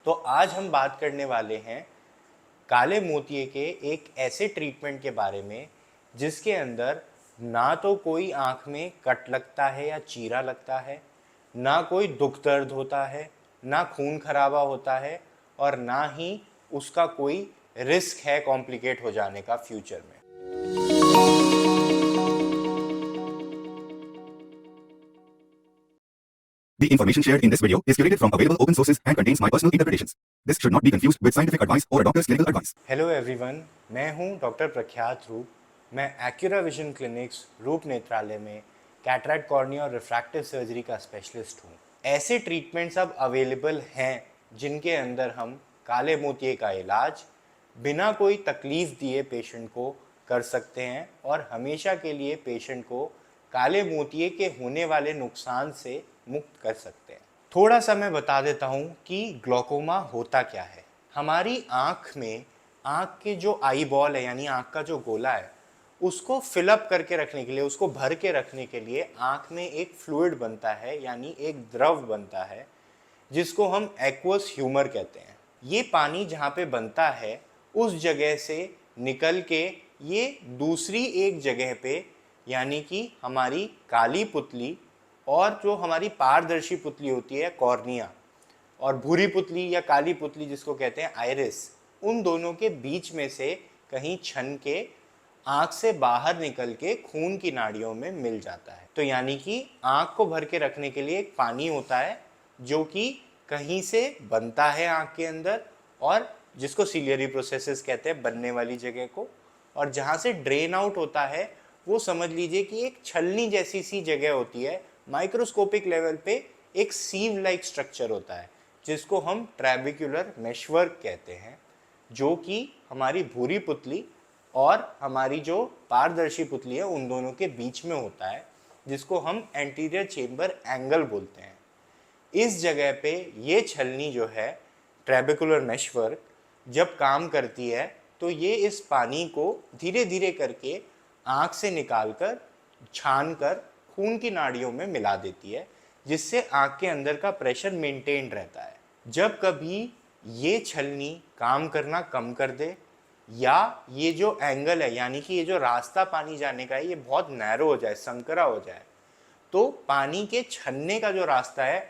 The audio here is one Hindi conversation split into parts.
तो आज हम बात करने वाले हैं काले मोतिये के एक ऐसे ट्रीटमेंट के बारे में जिसके अंदर ना तो कोई आँख में कट लगता है या चीरा लगता है, ना कोई दुख दर्द होता है, ना खून खराबा होता है और ना ही उसका कोई रिस्क है कॉम्प्लिकेट हो जाने का फ्यूचर में। The information shared in this video is curated from available open sources and contains my personal interpretations. This should not be confused with scientific advice or a doctor's clinical advice. Hello everyone, मैं हूं डॉक्टर प्रख्यात रूप। मैं एक्यूरा विजन क्लिनिक्स रूप नेत्रालय में कैटरैक्ट, कॉर्निया और रिफ्रैक्टिव सर्जरी का स्पेशलिस्ट हूं। ऐसे ट्रीटमेंट्स अब अवेलेबल हैं जिनके अंदर हम काले मोतिये का इलाज बिना कोई तकलीफ दिए पेशेंट को कर सकते हैं और हमेशा के लिए पेशेंट को काले मोतिये के होने वाले नुकसान से मुक्त कर सकते हैं। थोड़ा सा मैं बता देता हूँ कि ग्लोकोमा होता क्या है। हमारी आँख में आँख के जो आई बॉल है यानी आँख का जो गोला है उसको फिलअप करके रखने के लिए, उसको भर के रखने के लिए आँख में एक फ्लूइड बनता है यानी एक द्रव बनता है जिसको हम एक्वस ह्यूमर कहते हैं। ये पानी जहाँ पे बनता है उस जगह से निकल के ये दूसरी एक जगह पे यानी कि हमारी काली पुतली और जो हमारी पारदर्शी पुतली होती है कॉर्निया और भूरी पुतली या काली पुतली जिसको कहते हैं आइरिस, उन दोनों के बीच में से कहीं छन के आँख से बाहर निकल के खून की नाड़ियों में मिल जाता है। तो यानी कि आँख को भर के रखने के लिए एक पानी होता है जो कि कहीं से बनता है आँख के अंदर और जिसको सिलियरी प्रोसेसेस कहते हैं बनने वाली जगह को, और जहाँ से ड्रेन आउट होता है वो समझ लीजिए कि एक छलनी जैसी सी जगह होती है। माइक्रोस्कोपिक लेवल पे एक सीव लाइक स्ट्रक्चर होता है जिसको हम ट्रैबिक्युलर मेशवर्क कहते हैं, जो कि हमारी भूरी पुतली और हमारी जो पारदर्शी पुतली है उन दोनों के बीच में होता है, जिसको हम एंटीरियर चेंबर एंगल बोलते हैं। इस जगह पे ये छलनी जो है ट्रैबिकुलर मेशवर्क जब काम करती है तो ये इस पानी को धीरे धीरे करके आँख से निकाल कर छान कर खून की नाड़ियों में मिला देती है, जिससे आँख के अंदर का प्रेशर मेंटेन रहता है। जब कभी ये छलनी काम करना कम कर दे या ये जो एंगल है यानी कि ये जो रास्ता पानी जाने का है ये बहुत नैरो हो जाए, संकरा हो जाए, तो पानी के छनने का जो रास्ता है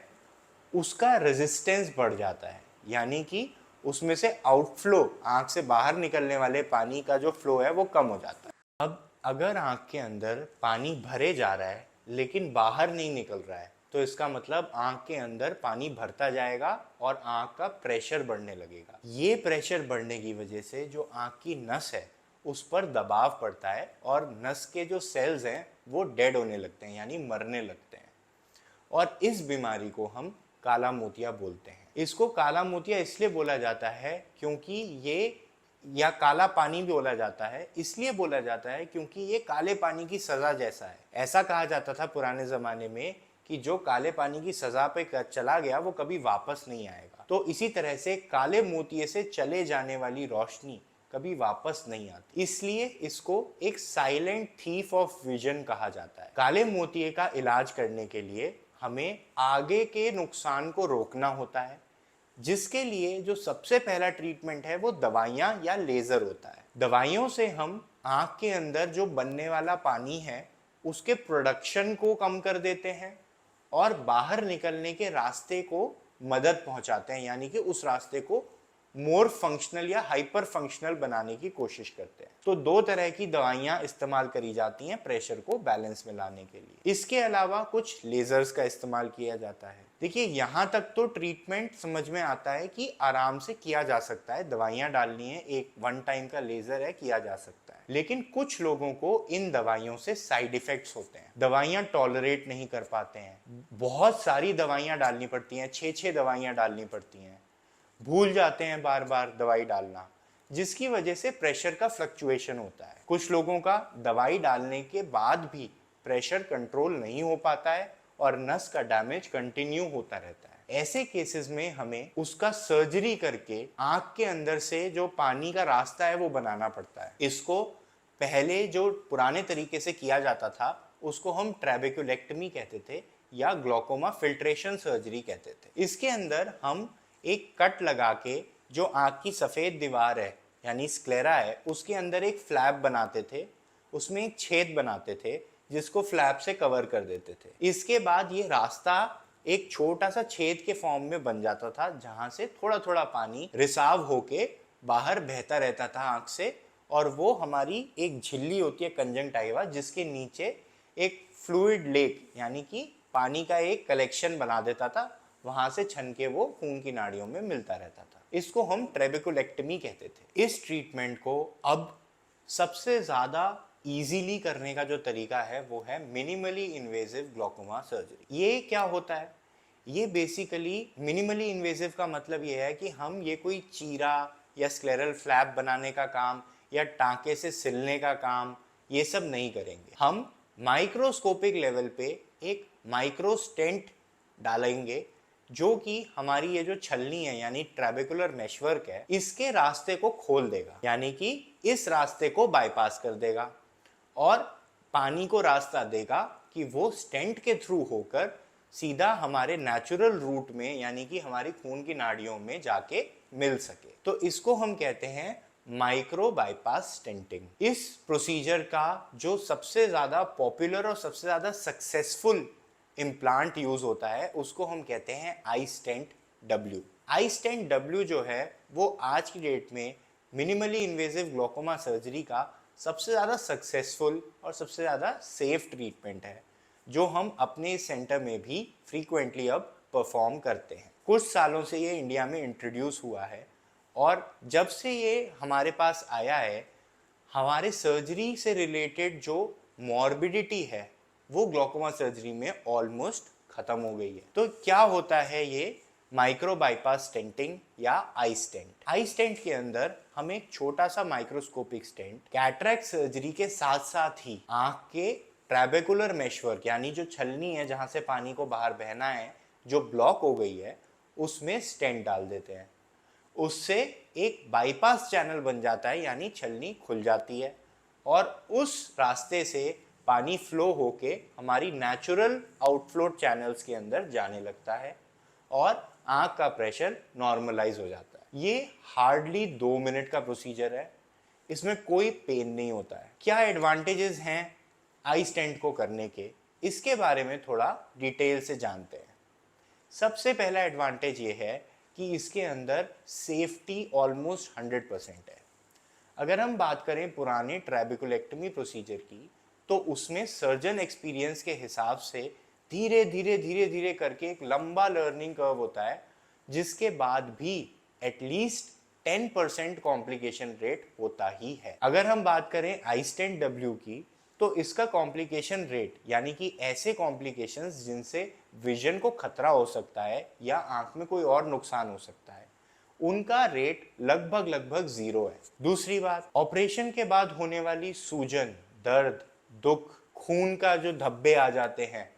उसका रेजिस्टेंस बढ़ जाता है, यानी कि उसमें से आउटफ्लो, आँख से बाहर निकलने वाले पानी का जो फ्लो है वो कम हो जाता है। अब अगर आँख के अंदर पानी भरे जा रहा है लेकिन बाहर नहीं निकल रहा है तो इसका मतलब आँख के अंदर पानी भरता जाएगा और आँख का प्रेशर बढ़ने लगेगा। ये प्रेशर बढ़ने की वजह से जो आँख की नस है उस पर दबाव पड़ता है और नस के जो सेल्स हैं वो डेड होने लगते हैं यानी मरने लगते हैं, और इस बीमारी को हम काला मोतिया बोलते हैं। इसको काला मोतिया इसलिए बोला जाता है क्योंकि ये, या काला पानी भी बोला जाता है इसलिए बोला जाता है क्योंकि ये काले पानी की सज़ा जैसा है। ऐसा कहा जाता था पुराने ज़माने में कि जो काले पानी की सज़ा पे चला गया वो कभी वापस नहीं आएगा। तो इसी तरह से काले मोतिये से चले जाने वाली रोशनी कभी वापस नहीं आती, इसलिए इसको एक साइलेंट थीफ ऑफ विजन कहा जाता है। काले मोतिये का इलाज करने के लिए हमें आगे के नुकसान को रोकना होता है, जिसके लिए जो सबसे पहला ट्रीटमेंट है वो दवाइयाँ या लेज़र होता है। दवाइयों से हम आँख के अंदर जो बनने वाला पानी है उसके प्रोडक्शन को कम कर देते हैं और बाहर निकलने के रास्ते को मदद पहुंचाते हैं, यानी कि उस रास्ते को मोर फंक्शनल या हाइपर फंक्शनल बनाने की कोशिश करते हैं। तो दो तरह की दवाइयां इस्तेमाल करी जाती हैं प्रेशर को बैलेंस में लाने के लिए। इसके अलावा कुछ लेजर्स का इस्तेमाल किया जाता है। देखिए, यहाँ तक तो ट्रीटमेंट समझ में आता है कि आराम से किया जा सकता है, दवाइयाँ डालनी है, एक वन टाइम का लेजर है, किया जा सकता है। लेकिन कुछ लोगों को इन दवाइयों से साइड इफेक्ट्स होते हैं, दवाइयाँ टॉलरेट नहीं कर पाते हैं, बहुत सारी दवाइयाँ डालनी पड़ती हैं, 6 दवाइयाँ डालनी पड़ती हैं, भूल जाते हैं बार बार दवाई डालना, जिसकी वजह से प्रेशर का फ्लक्चुएशन होता है। कुछ लोगों का दवाई डालने के बाद भी प्रेशर कंट्रोल नहीं हो पाता है और नस का डैमेज कंटिन्यू होता रहता है। ऐसे केसेस में हमें उसका सर्जरी करके आँख के अंदर से जो पानी का रास्ता है वो बनाना पड़ता है। इसको पहले जो पुराने तरीके से किया जाता था उसको हम ट्रैबेक्युलेक्टमी कहते थे या ग्लोकोमा फिल्ट्रेशन सर्जरी कहते थे। इसके अंदर हम एक कट लगा के जो आँख की सफ़ेद दीवार है यानी स्क्लेरा है उसके अंदर एक फ्लैप बनाते थे, उसमें एक छेद बनाते थे जिसको फ्लैप से कवर कर देते थे। इसके बाद ये रास्ता एक छोटा सा छेद के फॉर्म में बन जाता था जहां से थोड़ा थोड़ा पानी रिसाव होके बाहर बहता रहता था आँख से, और वो हमारी एक झिल्ली होती है कंजंक्टिवा जिसके नीचे एक फ्लूइड लेक यानी कि पानी का एक कलेक्शन बना देता था, वहां से छन के वो खून की नाड़ियों में मिलता रहता था। इसको हम ट्रेबेकुलेक्टमी कहते थे। इस ट्रीटमेंट को अब सबसे ज़्यादा इजीली करने का जो तरीका है वो है मिनिमली इन्वेजिव ग्लोकोमा सर्जरी। ये क्या होता है? ये बेसिकली मिनिमली इन्वेजिव का मतलब ये है कि हम ये कोई चीरा या स्क्लेरल फ्लैप बनाने का काम या टांके से सिलने का काम ये सब नहीं करेंगे। हम माइक्रोस्कोपिक लेवल पे एक माइक्रो स्टेंट डालेंगे जो कि हमारी ये जो छलनी है यानी ट्रेबेकुलर मेशवर्क है इसके रास्ते को खोल देगा, यानी कि इस रास्ते को बाईपास कर देगा और पानी को रास्ता देगा कि वो स्टेंट के थ्रू होकर सीधा हमारे नेचुरल रूट में यानी कि हमारी खून की नाड़ियों में जाके मिल सके। तो इसको हम कहते हैं माइक्रो बाईपास स्टेंटिंग। इस प्रोसीजर का जो सबसे ज़्यादा पॉपुलर और सबसे ज़्यादा सक्सेसफुल इम्प्लांट यूज होता है उसको हम कहते हैं आई स्टेंट डब्ल्यू। आई स्टेंट डब्ल्यू जो है वो आज की डेट में मिनिमली इन्वेजिव ग्लोकोमा सर्जरी का सबसे ज़्यादा सक्सेसफुल और सबसे ज़्यादा सेफ ट्रीटमेंट है जो हम अपने सेंटर में भी फ्रीक्वेंटली अब परफॉर्म करते हैं। कुछ सालों से ये इंडिया में इंट्रोड्यूस हुआ है और जब से ये हमारे पास आया है हमारे सर्जरी से रिलेटेड जो मॉर्बिडिटी है वो ग्लोकोमा सर्जरी में ऑलमोस्ट खत्म हो गई है। तो क्या होता है ये माइक्रो बाईपास स्टेंटिंग या आई स्टेंट? आई स्टेंट के अंदर हम एक छोटा सा माइक्रोस्कोपिक स्टेंट कैटरैक्ट सर्जरी के साथ साथ ही आंख के ट्रेबेकुलर मेशवर्क यानी जो छलनी है जहां से पानी को बाहर बहना है जो ब्लॉक हो गई है उसमें स्टेंट डाल देते हैं। उससे एक बाईपास चैनल बन जाता है यानी छलनी खुल जाती है और उस रास्ते से पानी फ्लो होके हमारी नेचुरल आउटफ्लो चैनल्स के अंदर जाने लगता है और आँख का प्रेशर नॉर्मलाइज हो जाता है। ये हार्डली 2 मिनट का प्रोसीजर है, इसमें कोई पेन नहीं होता है। क्या एडवांटेजेस हैं आई स्टेंट को करने के, इसके बारे में थोड़ा डिटेल से जानते हैं। सबसे पहला एडवांटेज ये है कि इसके अंदर सेफ्टी ऑलमोस्ट 100% है। अगर हम बात करें पुराने ट्रेबेकुलेक्टमी प्रोसीजर की तो उसमें सर्जन एक्सपीरियंस के हिसाब से धीरे धीरे करके एक लंबा लर्निंग कर्व होता है जिसके बाद भी एटलीस्ट 10% कॉम्प्लिकेशन रेट होता ही है। अगर हम बात करें आई स्टेंट डब्ल्यू की तो इसका कॉम्प्लिकेशन रेट यानी कि ऐसे कॉम्प्लिकेशंस जिनसे विजन को खतरा हो सकता है या आंख में कोई और नुकसान हो सकता है उनका रेट लगभग 0 है। दूसरी बात, ऑपरेशन के बाद होने वाली सूजन, दर्द, दुख, खून का जो धब्बे आ जाते हैं,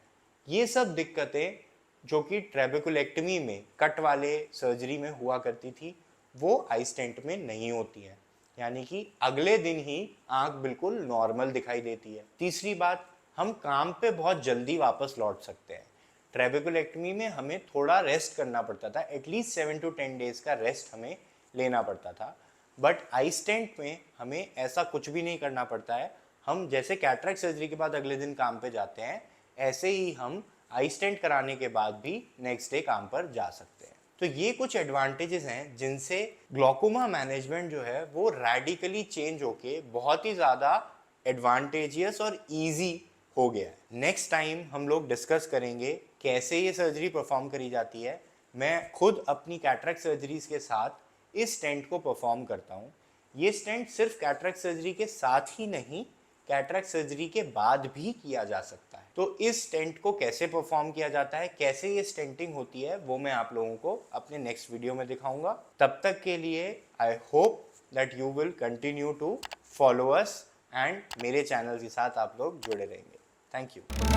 ये सब दिक्कतें जो कि ट्रेबेकुलेक्टमी में कट वाले सर्जरी में हुआ करती थी वो आई स्टेंट में नहीं होती है, यानी कि अगले दिन ही आंख बिल्कुल नॉर्मल दिखाई देती है। तीसरी बात, हम काम पे बहुत जल्दी वापस लौट सकते हैं। ट्रेबेकुलेक्टमी में हमें थोड़ा रेस्ट करना पड़ता था, एटलीस्ट 7 to 10 डेज का रेस्ट हमें लेना पड़ता था, बट आई स्टेंट में हमें ऐसा कुछ भी नहीं करना पड़ता है। हम जैसे कैटरैक्ट सर्जरी के बाद अगले दिन काम पे जाते हैं ऐसे ही हम आई स्टेंट कराने के बाद भी नेक्स्ट डे काम पर जा सकते हैं। तो ये कुछ एडवांटेजेस हैं जिनसे ग्लोकोमा मैनेजमेंट जो है वो रेडिकली चेंज होके बहुत ही ज़्यादा एडवांटेजियस और इजी हो गया है। नेक्स्ट टाइम हम लोग डिस्कस करेंगे कैसे ये सर्जरी परफॉर्म करी जाती है। मैं खुद अपनी कैटरैक्ट सर्जरीज के साथ इस स्टेंट को परफॉर्म करता हूँ। ये स्टेंट सिर्फ कैटरैक्ट सर्जरी के साथ ही नहीं, कैटरैक्ट सर्जरी के बाद भी किया जा सकता है। तो इस स्टेंट को कैसे परफॉर्म किया जाता है, कैसे ये स्टेंटिंग होती है, वो मैं आप लोगों को अपने नेक्स्ट वीडियो में दिखाऊंगा। तब तक के लिए I hope that you will continue to follow us and मेरे चैनल के साथ आप लोग जुड़े रहेंगे। Thank you.